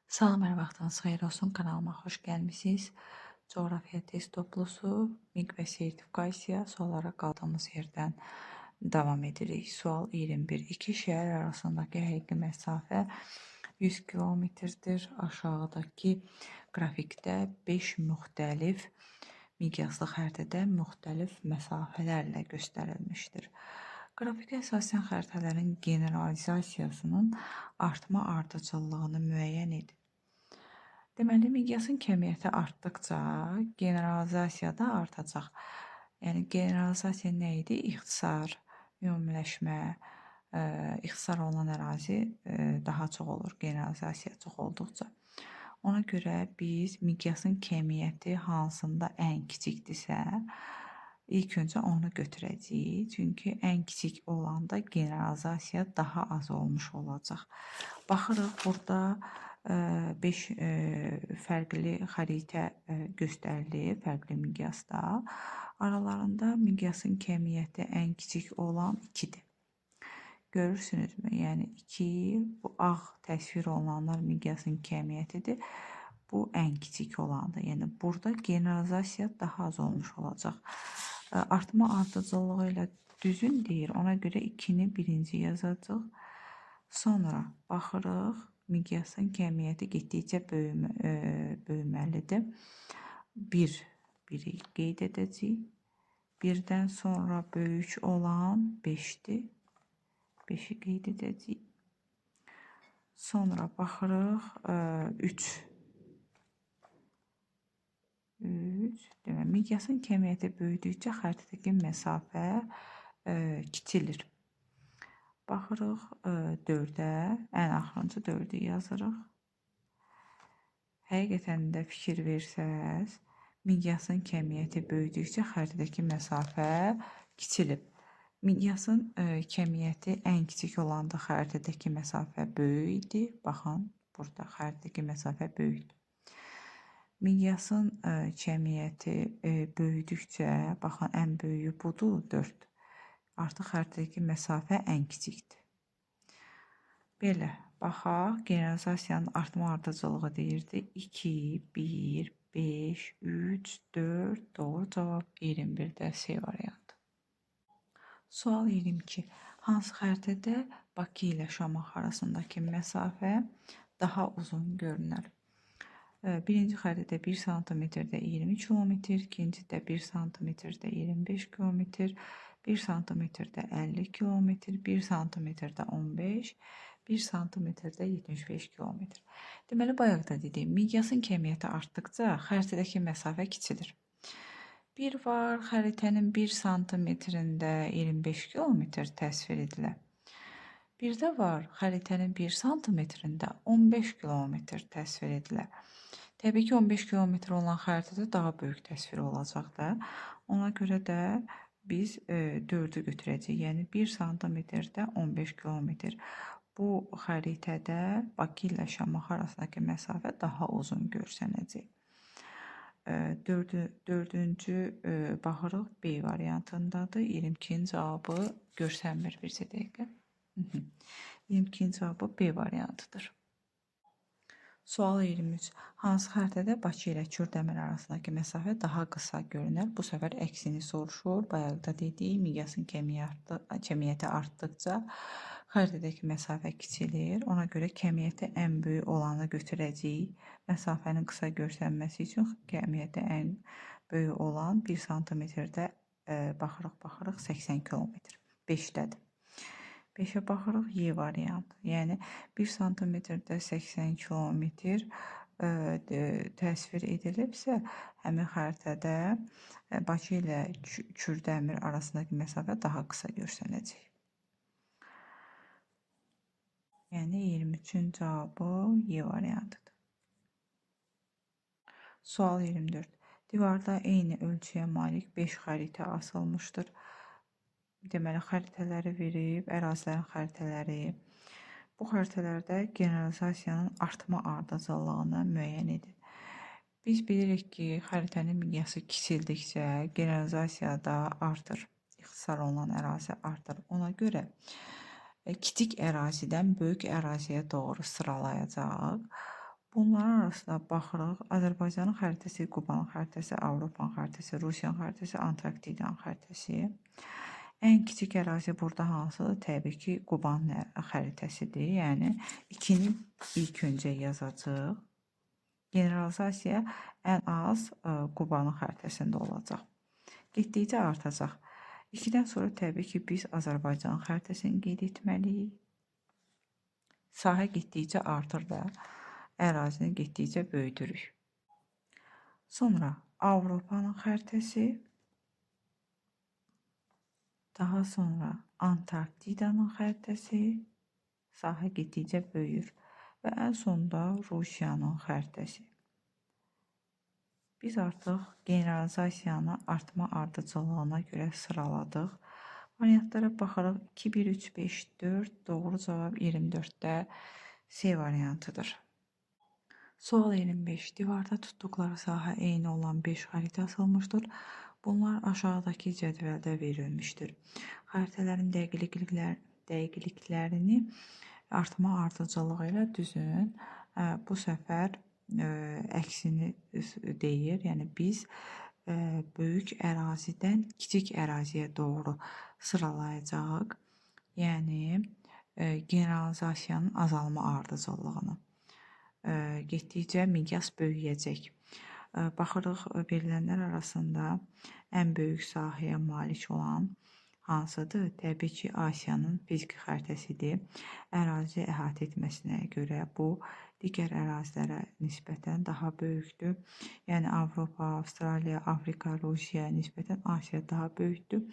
Salam, hər vaxtınız xeyir olsun. Kanalıma xoş gəlmisiniz. Coğrafiya test toplusu, miq və sertifikasiya suallara qaldığımız yerdən davam edirik. Sual 21. İki şəhər arasındakı həqiqi məsafə 100 kilometrdir. Aşağıdakı qrafikdə 5 müxtəlif miqyaslı xəritədə müxtəlif məsafələrlə göstərilmişdir. Qrafikə əsasən xəritələrin generalizasiyasının artma-ardıcıllığını müəyyən edin. Deməli, miqyasın kəmiyyəti artdıqca generalizasiya da artacaq. Yəni, generalizasiya nə idi? İxtisar, ümumiləşmə, ixtisar olunan ərazi daha çox olur, generalizasiya çox olduqca. Ona görə biz miqyasın kəmiyyəti hansında ən kiçikdirsə, ilk öncə onu götürəcəyik. Çünki ən kiçik olanda generalizasiya daha az olmuş olacaq. Baxırıq, burada 5 fərqli xəritə göstərilir, fərqli miqyasda. Aralarında miqyasın kəmiyyəti ən kiçik olan 2-dir. Görürsünüzmü? Yəni 2, bu ağ təsvir olunanlar miqyasın kəmiyyətidir. Bu ən kiçik olandır. Yəni burada generalizasiya daha az olmuş olacaq. Artma ardıcıllığı ilə düzün deyir. Ona görə 2-ni birinci yazacaq. Sonra baxırıq, miqyasın kəmiyyəti getdikcə böyüməlidir. 1-i qeyd edəcəyik. 1-dən sonra böyük olan 5-dir. 5-i qeyd edəcəyik. Sonra baxırıq 3. Deməli, miqyasın kəmiyyəti böyüdükcə xəritədəki məsafə kiçilir. Baxırıq 4-ə, ən axırıncı 4-ü yazırıq. Həqiqətən də fikir versəz, miqyasın kəmiyyəti böyüdükcə xəritədəki məsafə kiçilib. Miqyasın kəmiyyəti ən kiçik olanda xəritədəki məsafə böyük idi. Baxın, burada xəritədəki məsafə böyükdür. Miqyasın kəmiyyəti böyüdükcə, baxın, ən böyüyü budur, 4. Artıq xəritədəki məsafə ən kiçikdir. Belə, baxaq, generalizasiyanın artma ardıcılığı deyirdi. 2, 1, 5, 3, 4, doğru cavab 21-də C variantı. Sual 22. Hansı xəritədə Bakı ilə Şamaxı arasındakı məsafə daha uzun görünər? Birinci xəritədə 1 sm-də 20 km, ikincidə 1 sm-də 25 km, 1 sm-də 50 km, 1 sm-də 15, 1 sm-də 75 km. Deməli, bayaq da dedik, miqyasın kəmiyyəti artdıqca xəritədəki məsafə kiçilir. Bir var, xəritənin 1 sm-də 25 km təsvir edilir. Bir də var, xəritənin 1 sm-də 15 km təsvir edilir. Təbii ki, 15 km olan xəritədə daha böyük təsvir olacaq da. Ona görə də biz 4-ü götürəcəyik. Yəni 1 sm-də 15 km. Bu xəritədə Bakı ilə Şamaxı arasındakı məsafə daha uzun görsənəcək. Dördüncü baxırıq B variantındadır. 22-nin cavabı görsənmir bircə dəqiqə. 22-nin cavabı B variantıdır. Sual 23. Hansı xəritədə Bakı ilə Kürdəmir arasındakı məsafə daha qısa görünər? Bu səfər əksini soruşur. Bayaq da dedik, miqyasın kəmiyyəti artdıqca xəritədəki məsafə kiçilir. Ona görə kəmiyyəti ən böyük olanı götürəcəyik. Məsafənin qısa görsənməsi üçün kəmiyyəti ən böyük olan 1 sm-də baxırıq 80 km. 5-dədir. 5-ə baxırıq Y variantı. Yəni 1 sm-də 80 km təsvir edilibsə, həmin xəritədə Bakı ilə Kürdəmir arasındakı məsafə daha qısa görsənəcək. Yəni 23-ün cavabı Y variantıdır. Sual 24. Divarda eyni ölçüyə malik 5 xəritə asılmışdır. Deməli, xəritələri verib, ərazilərin xəritələri. Bu xəritələrdə generalizasiyanın artma ardıcıllığını müəyyən edin. Biz bilirik ki, xəritənin miqyası kiçildikcə generalizasiya da artır. İxtisar olunan ərazi artır. Ona görə kiçik ərazidən böyük əraziyə doğru sıralayacaq. Bunların arasında baxırıq. Azərbaycanın xəritəsi, Qubanın xəritəsi, Avropanın xəritəsi, Rusiyanın xəritəsi, Antarktidanın xəritəsi. Ən kiçik ərazi burada hansıdır? Təbii ki, Qubanın xəritəsidir. Yəni 2-ni ilk öncə yazacağıq. Generalizasiya ən az Qubanın xəritəsində olacaq. Getdikcə artacaq. 2-dən sonra təbii ki, biz Azərbaycanın xəritəsini qeyd etməliyik. Sahə getdikcə artır da ərazini getdikcə böyüdürük. Sonra Avropanın xəritəsi, daha sonra Antarktidanın xəritəsi, sahə getdikcə böyüyür və ən sonda Rusiyanın xəritəsi. Biz artıq generalizasiyanı artma ardıcıllığına görə sıraladıq. Variantlara baxaraq 2, 1, 3, 5, 4, doğru cavab 24-də C variantıdır. Sual 25. Divarda tutduqları sahə eyni olan 5 xəritə asılmışdır. Bunlar aşağıdakı cədvəldə verilmişdir. Xəritələrin dəqiqliklərini artma ardıcıllığı ilə düzün. Bu səfər əksini deyir. Yəni biz böyük ərazidən kiçik əraziyə doğru sıralayacağıq. Yəni generalizasiyanın azalma ardıcıllığını. Getdikcə miqyas böyüyəcək. Baxırıq, verilənlər arasında ən böyük sahəyə malik olan hansıdır? Təbii ki, Asiyanın fiziki xəritəsidir. Ərazi əhatə etməsinə görə bu digər ərazilərə nisbətən daha böyükdür. Yəni Avropa, Avstraliya, Afrika, Rusiya nisbətən Asiya daha böyükdür.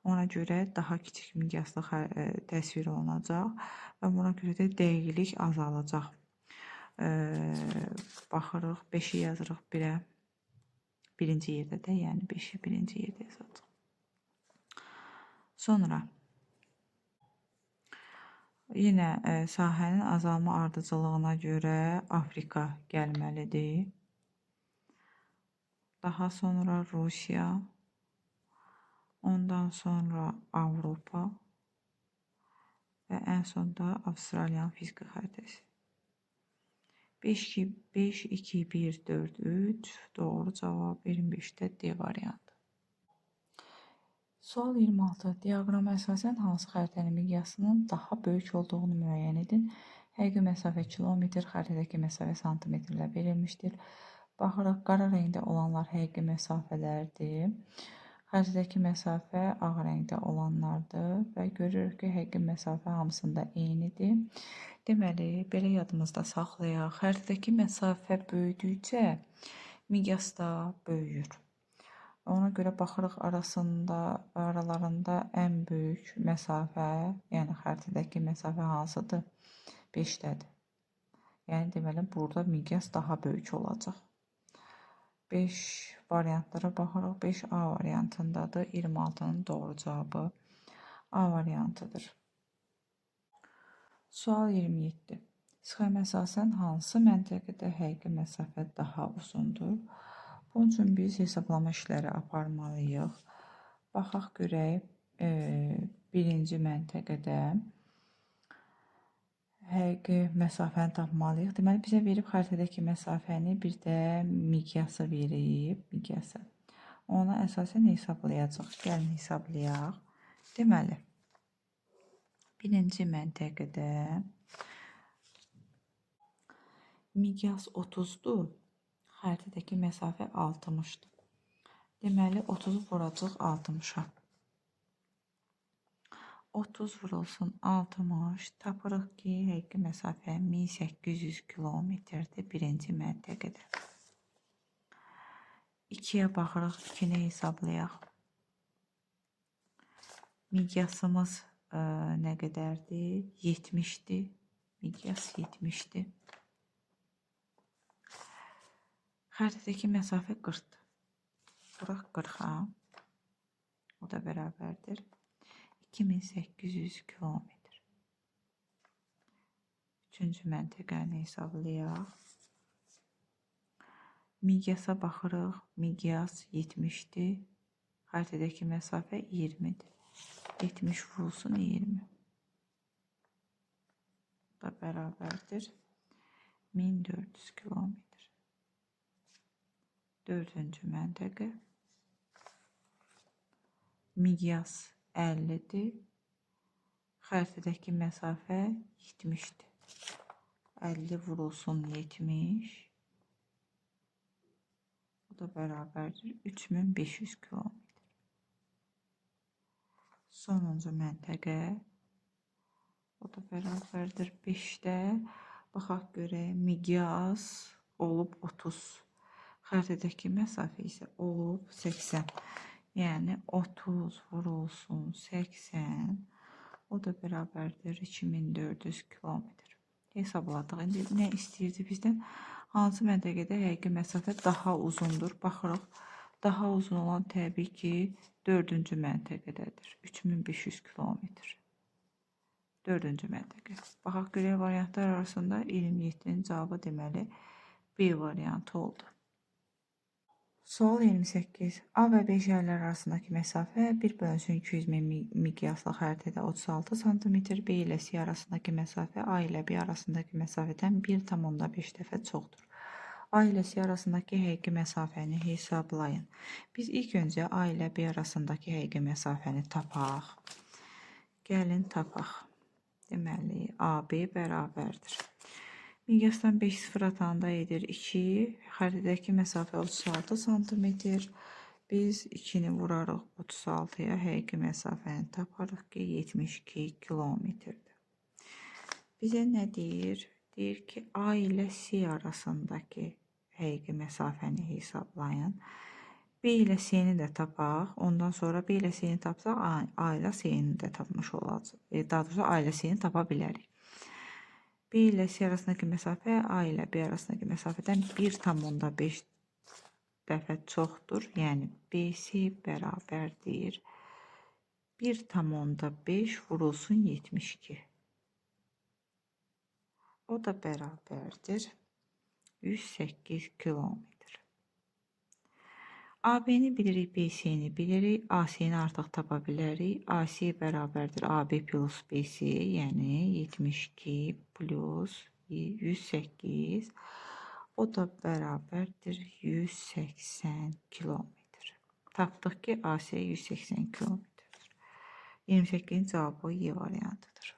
Ona görə daha kiçik miqyaslı təsvir olunacaq və buna görə də dəqiqlik azalacaq. Baxırıq, 5-i yazırıq 1-ə. Birinci yerdə də, yəni 5-i birinci yerdə yazacaq. Sonra yenə sahənin azalma ardıcıllığına görə Afrika gəlməlidir. Daha sonra Rusiya, ondan sonra Avropa və ən sonda Avstraliyanın fiziki xəritəsi. 5, 2, 1, 4, 3. Doğru cavab 25-də D variantı. Sual 26. Diaqrama əsasən hansı xəritənin miqyasının daha böyük olduğunu müəyyən edin. Həqiqi məsafə kilometr, xəritədəki məsafə santimetrlə verilmişdir. Baxırıq, qara rəngdə olanlar həqiqi məsafələrdir. Xəritədəki məsafə ağ rəngdə olanlardır və görürük ki, həqiqi məsafə hamısında eynidir. Deməli, belə yadımızda saxlayaq. Xəritədəki məsafə böyüdükcə miqyas da böyüyür. Ona görə baxırıq aralarında ən böyük məsafə, yəni xəritədəki məsafə hansıdır? 5-dədir. Yəni deməli, burada miqyas daha böyük olacaq. 5 variantlara baxırıq. 5A variantındadır. 26-nın doğru cavabı A variantıdır. Sual 27. Sxemə əsasən hansı məntəqədə həqiqi məsafə daha uzundur? Bunun üçün biz hesablama işləri aparmalıyıq. Baxaq görək, birinci məntəqədə həqiqi məsafəni tapmalıyıq. Deməli, bizə verib xəritədəki məsafəni, bir də miqyası verib, miqyası. Ona əsasən hesablayacaq. Gəlin hesablayaq. Deməli, birinci məntəqədə miqyas 30-dur, xəritədəki məsafə 60-dır. Deməli, 30-u vuracaq 60-a. 30 vurulsun 60, tapırıq ki, həqiqi məsafə 1800 kilometrdir birinci məntəqədə. 2-yə baxırıq, 2-ni hesablayaq. Miqyasımız nə qədərdir? 70-dir. Miqyas 70-dir. Xəritədəki məsafə 40-dır. Vuraq 40-a. O da bərabərdir 2800 kilometr. Üçüncü məntəqəni hesablayaq. Miqyasa baxırıq. Miqyas 70-dir. Xəritədəki məsafə 20-dir. 70 vurulsun 20. Bu da bərabərdir 1400 kilometr. Dördüncü məntəqə. Miqyas 50-dir. Xəritədəki məsafə 70-dir. 50 vurulsun 70. Bu da bərabərdir 3500 kilometr. Sonuncu məntəqə. O da bərabərdir 5-də. Baxaq görək, miqyas olub 30. Xəritədəki məsafə isə olub 80. Yəni 30 vurulsun 80. O da bərabərdir 2400 kilometr. Hesabladıq. İndi nə istəyirdi bizdən? Hansı məntəqədə həqiqi məsafə daha uzundur? Baxırıq. Daha uzun olan təbii ki, 4-cü məntəqədədir. 3500 kilometr. 4-cü məntəqə. Baxaq görək variantlar arasında 27-nin cavabı deməli B variantı oldu. Sual 28. A və B şəhərlər arasındakı məsafə 1/200 min miqyaslı xəritədə 36 sm, B ilə C arasındakı məsafə A ilə B arasındakı məsafədən 1,5 dəfə çoxdur. A ilə C arasındakı həqiqi məsafəni hesablayın. Biz ilk öncə A ilə B arasındakı həqiqi məsafəni tapaq. Gəlin tapaq. Deməli, AB bərabərdir. Miqyasdan 5 sıfır atanda edir 2. Xəritədəki məsafə 36 sm. Biz 2-ni vurarıq 36-ya. Həqiqi məsafəni taparıq ki, 72 kilometrdir. Bizə nə deyir? Deyir ki, A ilə C arasındakı həqiqi məsafəni hesablayın. B ilə C-ni də tapaq. Ondan sonra B ilə C-ni tapsaq, A ilə C-ni də tapmış olacaq. Daha doğrusu A ilə C-ni tapa bilərik. B ilə C arasındakı məsafə A ilə B arasındakı məsafədən 1,5 dəfə çoxdur. Yəni BC bərabərdir 1,5 vurulsun 72. O da bərabərdir 108 kilometr. AB-ni bilirik, BC-ni bilirik, AC-ni artıq tapa bilərik. AC bərabərdir AB plus BC, yəni 72 plus 108. O da bərabərdir 180 kilometr. Tapdıq ki, AC 180 kilometrdir. 28-in cavabı Y variantıdır.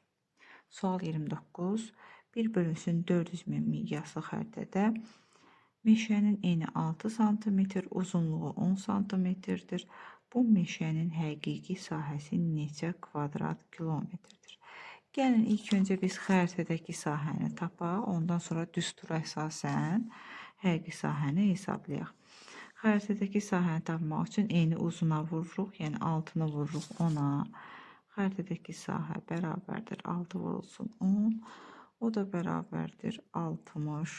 Sual 29. 1/400 min miqyaslı xəritədə meşənin eni 6 sm, uzunluğu 10 sm-dir. Bu meşənin həqiqi sahəsi neçə kvadrat kilometrdir? Gəlin ilk öncə biz xəritədəki sahəni tapaq, ondan sonra düstura əsasən həqiqi sahəni hesablayaq. Xəritədəki sahəni tapmaq üçün eni uzuna vururuq, yəni 6-nı vururuq 10-a. Xəritədəki sahə bərabərdir 6 vurulsun 10. O da bərabərdir 60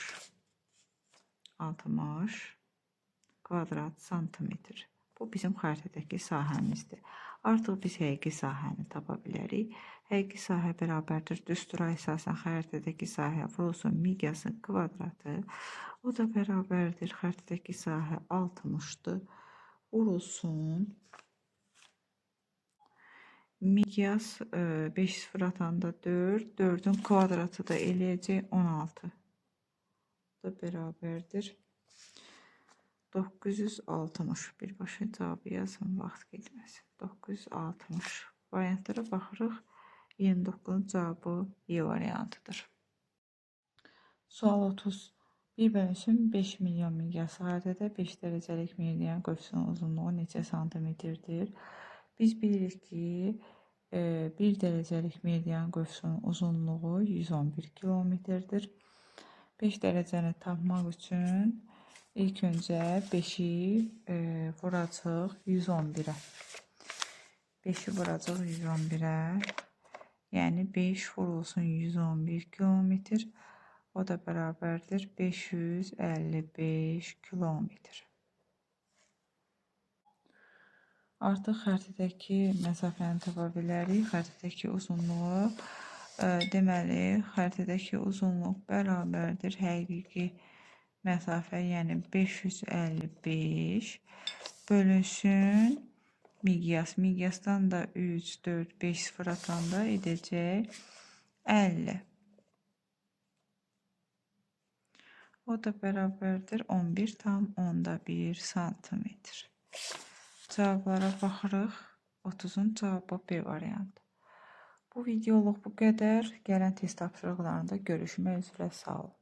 kvadrat santimetr. Bu bizim xəritədəki sahəmizdir. Artıq biz həqiqi sahəni tapa bilərik. Həqiqi sahə bərabərdir düstura əsasən xəritədəki sahə vurulsun miqyasın kvadratı. O da bərabərdir xəritədəki sahə 60-dır. Vurulsun miqyas 5 sıfır atanda 4. 4-ün kvadratı da eləyəcək 16. Da bərabərdir 960. Birbaşa cavabı yazın, vaxt getməsin. 960. Variantlara baxırıq. 29-un cavabı Y variantıdır. Sual 30. 1/5 milyon miqyaslı xəritədə 5 dərəcəlik meridian qövsünün uzunluğu neçə santimetrdir? Biz bilirik ki, 1 dərəcəlik meridian qövsünün uzunluğu 111 kilometrdir. 5 dərəcəni tapmaq üçün ilk öncə 5-i vuracaq 111-ə. 5-i vuracaq 111-ə. Yəni 5 vurulsun 111 kilometr. O da bərabərdir 555 kilometr. Artıq xəritədəki məsafəni tapa bilərik. Xəritədəki uzunluğu deməli, xəritədəki uzunluq bərabərdir həqiqi məsafə, yəni 555 bölünsün miqyas. Miqyasdan da 3, 4, 5 sıfır atanda edəcək 50. O da bərabərdir 11,1 santimetr. Cavablara baxırıq. 30-un cavabı B variantı. Bu videoluq bu qədər. Gələn test tapşırıqlarında görüşmək üzrə, sağ olun.